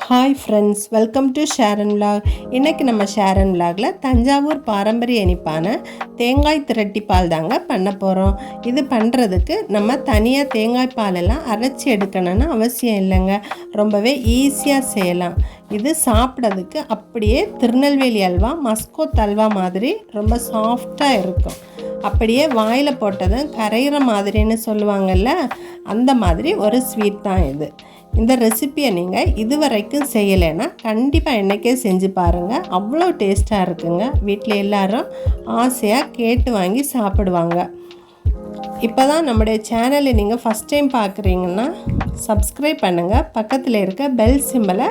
Hi friends, welcome to Sharon vlog. இன்றைக்கி நம்ம ஷேரன் விலாகில் தஞ்சாவூர் பாரம்பரிய இனிப்பான தேங்காய் திரட்டி பால் தாங்க பண்ண போகிறோம். இது பண்ணுறதுக்கு நம்ம தனியாக தேங்காய் பாலெல்லாம் அரைச்சி எடுக்கணும்னு அவசியம் இல்லைங்க. ரொம்பவே ஈஸியாக செய்யலாம். இது சாப்பிட்றதுக்கு அப்படியே திருநெல்வேலி அல்வா, மஸ்கோத் அல்வா மாதிரி ரொம்ப சாஃப்டாக இருக்கும். அப்படியே வாயில் போட்டதும் கரைகிற மாதிரின்னு சொல்லுவாங்கள்ல, அந்த மாதிரி ஒரு ஸ்வீட் தான் இது. இந்த ரெசிப்பியை நீங்கள் இதுவரைக்கும் செய்யலைன்னா கண்டிப்பாக என்றைக்கே செஞ்சு பாருங்கள். அவ்வளோ டேஸ்ட்டாக இருக்குங்க. வீட்டில் எல்லோரும் ஆசையாக கேட்டு வாங்கி சாப்பிடுவாங்க. இப்போ தான் நம்முடைய சேனலை நீங்கள் ஃபஸ்ட் டைம் பார்க்குறீங்கன்னா சப்ஸ்கிரைப் பண்ணுங்கள். பக்கத்தில் இருக்க பெல் சிம்பலை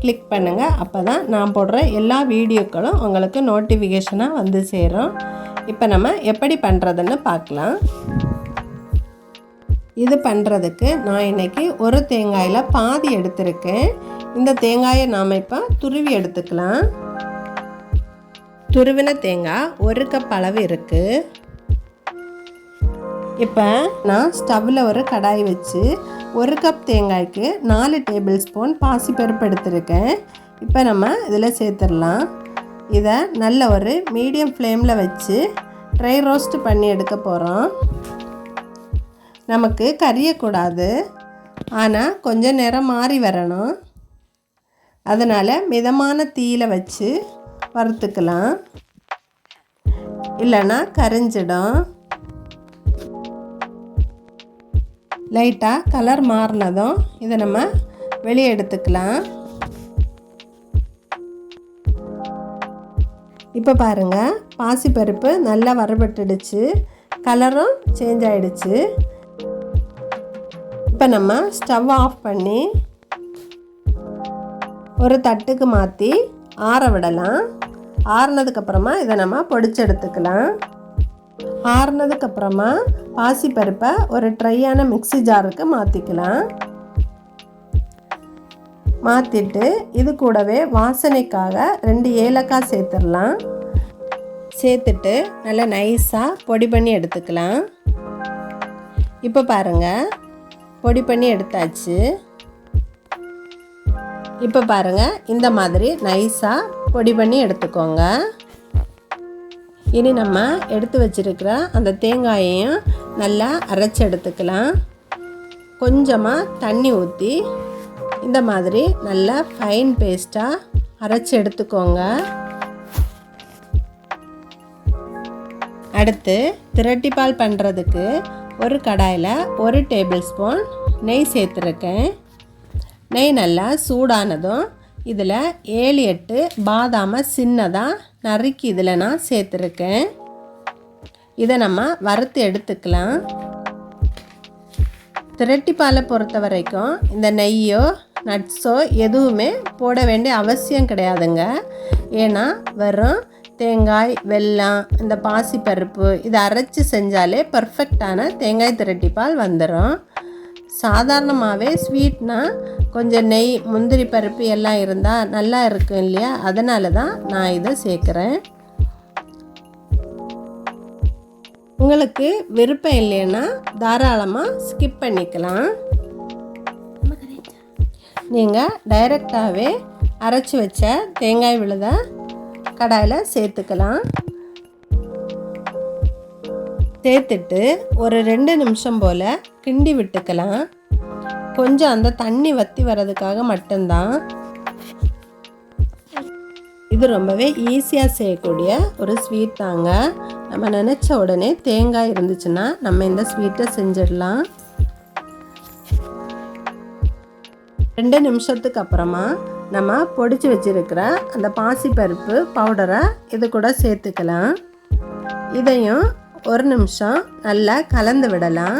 கிளிக் பண்ணுங்கள். அப்போ தான் நான் போடுற எல்லா வீடியோக்களும் உங்களுக்கு நோட்டிஃபிகேஷனாக வந்து சேரும். இப்போ நம்ம எப்படி பண்ணுறதுன்னு பார்க்கலாம். இது பண்ணுறதுக்கு நான் இன்றைக்கி ஒரு தேங்காயில் பாதி எடுத்திருக்கேன். இந்த தேங்காயை நாம் இப்போ துருவி எடுத்துக்கலாம். துருவின தேங்காய் 1 கப் அளவு இருக்குது. இப்போ நான் ஸ்டவ்வில் ஒரு கடாய் வச்சு 1 கப் தேங்காய்க்கு 4 டேபிள் ஸ்பூன் பாசிப்பருப்பு எடுத்திருக்கேன். இப்போ நம்ம இதில் சேர்த்துடலாம். இதை நல்ல ஒரு மீடியம் ஃப்ளேமில் வச்சு ட்ரை ரோஸ்ட் பண்ணி எடுக்க போகிறோம். நமக்கு கரியக்கூடாது, ஆனால் கொஞ்சம் நேரம் மாறி வரணும். அதனால் மிதமான தீயில வச்சு வறுத்துக்கலாம், இல்லைன்னா கரிஞ்சிடும். லைட்டாக கலர் மாறினதும் இதை நம்ம வெளியே எடுத்துக்கலாம். இப்போ பாருங்கள், பாசிப்பருப்பு நல்லா வறுபட்டுடுச்சு, கலரும் சேஞ்ச் ஆகிடுச்சு. இப்போ நம்ம ஸ்டவ் ஆஃப் பண்ணி ஒரு தட்டுக்கு மாற்றி ஆற விடலாம். ஆறுனதுக்கப்புறமா இதை நம்ம பொடிச்சு எடுத்துக்கலாம். ஆறுனதுக்கப்புறமா பாசிப்பருப்பை ஒரு ட்ரையான மிக்ஸி ஜாருக்கு மாற்றிக்கலாம். மாற்றிட்டு இது கூடவே வாசனைக்காக 2 ஏலக்காய் சேர்த்துடலாம். சேர்த்துட்டு நல்லா நைஸாக பொடி பண்ணி எடுத்துக்கலாம். இப்போ பாருங்கள், பொடி பண்ணி எடுத்தாச்சு. இப்போ பாருங்கள், இந்த மாதிரி நைஸாக பொடி பண்ணி எடுத்துக்கோங்க. இனி நம்ம எடுத்து வச்சிருக்கிற அந்த தேங்காயையும் நல்லா அரைச்சி எடுத்துக்கலாம். கொஞ்சமாக தண்ணி ஊற்றி இந்த மாதிரி நல்லா ஃபைன் பேஸ்ட்டாக அரைச்சி எடுத்துக்கோங்க. அடுத்து திரட்டி பால் பண்ணுறதுக்கு ஒரு கடாயில் 1 டேபிள் ஸ்பூன் நெய் சேர்த்துருக்கேன். நெய் நல்லா சூடானதும் இதில் 7-8 பாதாமை சின்னதாக நறுக்கி இதில் நான் சேர்த்துருக்கேன். இதை நம்ம வறுத்து எடுத்துக்கலாம். திரட்டி பாலை பொறுத்த வரைக்கும் இந்த நெய்யோ நட்ஸோ எதுவுமே போட வேண்டிய அவசியம் கிடையாதுங்க. ஏன்னா வெறும் தேங்காய், வெல்லம், இந்த பாசிப்பருப்பு இதை அரைச்சி செஞ்சாலே பர்ஃபெக்டான தேங்காய் திரட்டி பால் வந்துடும். சாதாரணமாகவே ஸ்வீட்னால் கொஞ்சம் நெய், முந்திரி பருப்பு எல்லாம் இருந்தால் நல்லா இருக்கும் இல்லையா? அதனால தான் நான் இதை சேர்க்குறேன். உங்களுக்கு விருப்பம் இல்லைன்னா தாராளமாக ஸ்கிப் பண்ணிக்கலாம். நீங்கள் டைரெக்டாகவே அரைச்சி வச்ச தேங்காய் விழுதை கடாயில் சேர்த்துக்கலாம். சேர்த்துட்டு ஒரு 2 நிமிஷம் போல் கிண்டி விட்டுக்கலாம். கொஞ்சம் அந்த தண்ணி வற்றி வர்றதுக்காக மட்டும்தான். இது ரொம்பவே ஈஸியாக செய்யக்கூடிய ஒரு ஸ்வீட் தாங்க. நம்ம நினச்ச உடனே தேங்காய் இருந்துச்சுன்னா நம்ம இந்த ஸ்வீட்டை செஞ்சிடலாம். 2 நிமிஷத்துக்கு அப்புறமா நம்ம பொடிச்சு வச்சுருக்கிற அந்த பாசிப்பருப்பு பவுடரை இது கூட சேர்த்துக்கலாம். இதையும் 1 நிமிஷம் நல்லா கலந்து விடலாம்.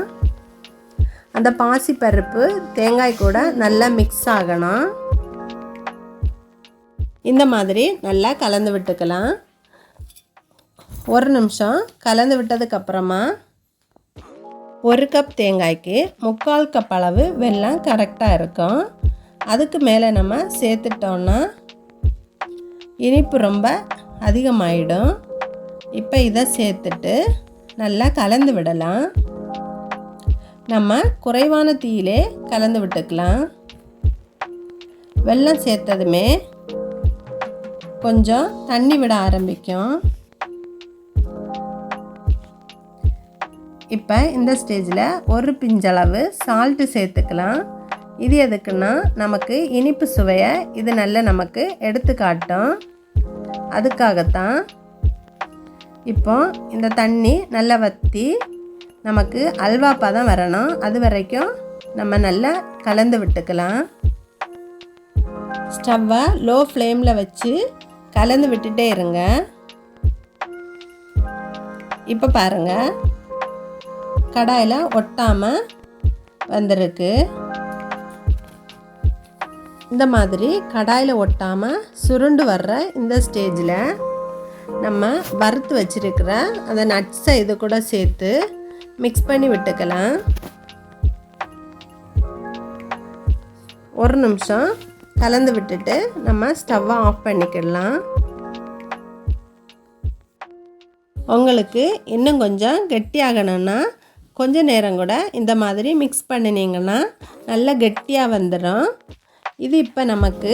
அந்த பாசிப்பருப்பு தேங்காய் கூட நல்லா மிக்ஸ் ஆகணும். இந்த மாதிரி நல்லா கலந்து விட்டுக்கலாம். 1 நிமிஷம் கலந்து விட்டதுக்கப்புறமா 1 கப் தேங்காய்க்கு 3/4 கப் அளவு வெல்லம் கரெக்டாக இருக்கும். அதுக்கு மேலே நம்ம சேர்த்துட்டோன்னா இனிப்பு ரொம்ப அதிகமாகிடும். இப்போ இதை சேர்த்துட்டு நல்லா கலந்து விடலாம். நம்ம குறைவான தீயிலே கலந்து விட்டுக்கலாம். வெல்லம் சேர்த்ததுமே கொஞ்சம் தண்ணி விட ஆரம்பிக்கும். இப்போ இந்த ஸ்டேஜில் ஒரு பிஞ்சளவு சால்ட்டு சேர்த்துக்கலாம். இது எதுக்குன்னா நமக்கு இனிப்பு சுவையை இது நல்லா நமக்கு எடுத்து காட்டும். அதுக்காகத்தான். இப்போ இந்த தண்ணி நல்லா வற்றி நமக்கு அல்வா பதம் வரணும். அது வரைக்கும் நம்ம நல்லா கலந்து விட்டுக்கலாம். ஸ்டவ்வை லோ ஃப்ளேமில் வச்சு கலந்து விட்டுட்டே இருங்க. இப்போ பாருங்கள், கடாயில் ஒட்டாமல் வந்திருக்கு. இந்த மாதிரி கடாயில் ஒட்டாமல் சுருண்டு வர்ற இந்த ஸ்டேஜில் நம்ம வறுத்து வச்சுருக்கிற அந்த நட்ஸை இது கூட சேர்த்து மிக்ஸ் பண்ணி விட்டுக்கலாம். ஒரு நிமிஷம் கலந்து விட்டுட்டு நம்ம ஸ்டவ்வை ஆஃப் பண்ணிக்கிடலாம். உங்களுக்கு இன்னும் கொஞ்சம் கெட்டியாகணும்னா கொஞ்சம் நேரம் கூட இந்த மாதிரி மிக்ஸ் பண்ணினீங்கன்னா நல்லா கெட்டியாக வந்துடும். இது இப்போ நமக்கு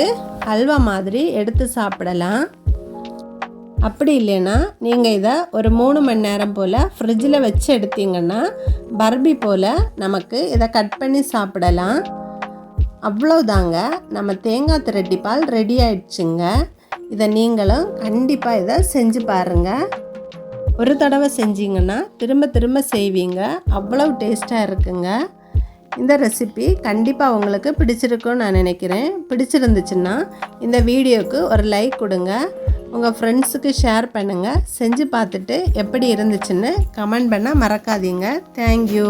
ஹல்வா மாதிரி எடுத்து சாப்பிடலாம். அப்படி இல்லைன்னா நீங்கள் இதை ஒரு 3 மணி நேரம் போல் ஃப்ரிட்ஜில் வச்சு எடுத்தீங்கன்னா பர்பி போல் நமக்கு இதை கட் பண்ணி சாப்பிடலாம். அவ்வளோதாங்க, நம்ம தேங்காய் திரட்டி பால் ரெடி ஆயிடுச்சுங்க. இதை நீங்களும் கண்டிப்பாக இதை செஞ்சு பாருங்கள். ஒரு தடவை செஞ்சிங்கன்னா திரும்ப திரும்ப செய்வீங்க. அவ்வளோ டேஸ்ட்டாக இருக்குங்க. இந்த ரெசிபி கண்டிப்பாக உங்களுக்கு பிடிச்சிருக்குன்னு நான் நினைக்கிறேன். பிடிச்சிருந்துச்சுன்னா இந்த வீடியோவுக்கு ஒரு லைக் கொடுங்க. உங்கள் ஃப்ரெண்ட்ஸுக்கு ஷேர் பண்ணுங்கள். செஞ்சு பார்த்துட்டு எப்படி இருந்துச்சுன்னு கமெண்ட் பண்ண மறக்காதீங்க. தேங்க்யூ.